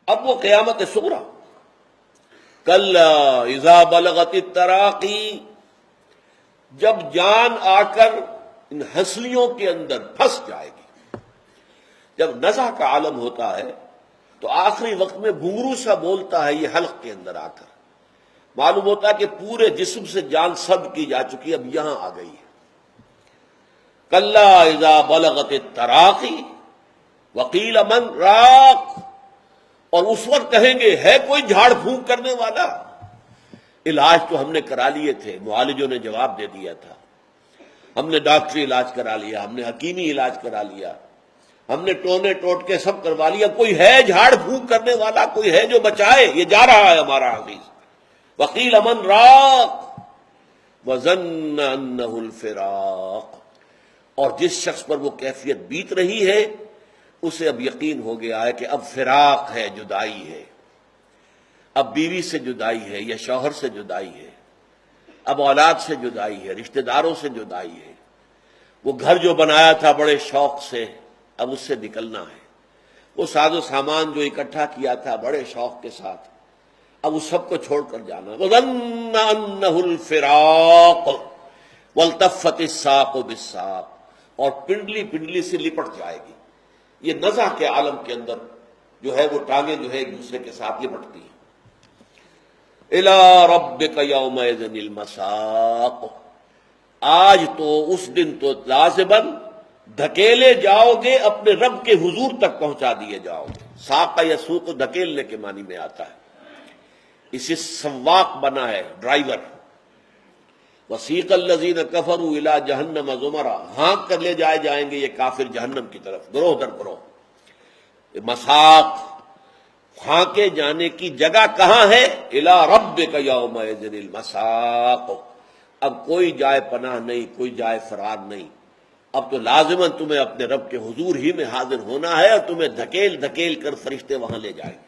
اب وہ قیامت صغریٰ، کلا اذا بلغت التراقی، جب جان آ کر ان ہنسلیوں کے اندر پھنس جائے گی۔ جب نزع کا عالم ہوتا ہے تو آخری وقت میں گھنگرو سا بولتا ہے یہ حلق کے اندر آ کر، معلوم ہوتا ہے کہ پورے جسم سے جان سب کی جا چکی، اب یہاں آ گئی ہے۔ کلا اذا بلغت التراقی وقیل من راق، اور اس وقت کہیں گے ہے کوئی جھاڑ پھونک کرنے والا؟ علاج تو ہم نے کرا لیے تھے، معالجوں نے جواب دے دیا تھا، ہم نے ڈاکٹری علاج کرا لیا، ہم نے حکیمی علاج کرا لیا، ہم نے ٹونے ٹوٹ کے سب کروا لیا، کوئی ہے جھاڑ پھونک کرنے والا؟ کوئی ہے جو بچائے؟ یہ جا رہا ہے ہمارا حفیظ۔ وقیل من راق وظن انہ الفراق، اور جس شخص پر وہ کیفیت بیت رہی ہے اسے اب یقین ہو گیا ہے کہ اب فراق ہے، جدائی ہے، اب بیوی سے جدائی ہے یا شوہر سے جدائی ہے، اب اولاد سے جدائی ہے، رشتہ داروں سے جدائی ہے، وہ گھر جو بنایا تھا بڑے شوق سے اب اس سے نکلنا ہے، وہ ساز و سامان جو اکٹھا کیا تھا بڑے شوق کے ساتھ اب اس سب کو چھوڑ کر جانا۔ وَظَنَّ أَنَّهُ الْفِرَاقُ وَالْتَفَّتِ السَّاقُ بِالسَّاقِ، اور پنڈلی پنڈلی سے لپٹ جائے گی۔ یہ نزع کے عالم کے اندر جو ہے وہ ٹانگیں جو ہے ایک دوسرے کے ساتھ لپٹتی ہیں۔ إِلَىٰ رَبِّكَ يَوْمَئِذٍ الْمَسَاقُ، آج تو اس دن تو لازماً دھکیلے جاؤ گے، اپنے رب کے حضور تک پہنچا دیے جاؤ گے۔ ساق یسوق دھکیلنے کے معنی میں آتا ہے، اسے سواق بنا ہے، ڈرائیور۔ وسیق الذین کفروا الی جہنم زمرا، ہانک کر لے جائیں گے یہ کافر جہنم کی طرف، گروہ در گروہ۔ مساق، ہانکے جانے کی جگہ کہاں ہے؟ الی ربک یومئذ المساق، اب کوئی جائے پناہ نہیں، کوئی جائے فرار نہیں، اب تو لازماً تمہیں اپنے رب کے حضور ہی میں حاضر ہونا ہے، اور تمہیں دھکیل دھکیل کر فرشتے وہاں لے جائیں گے۔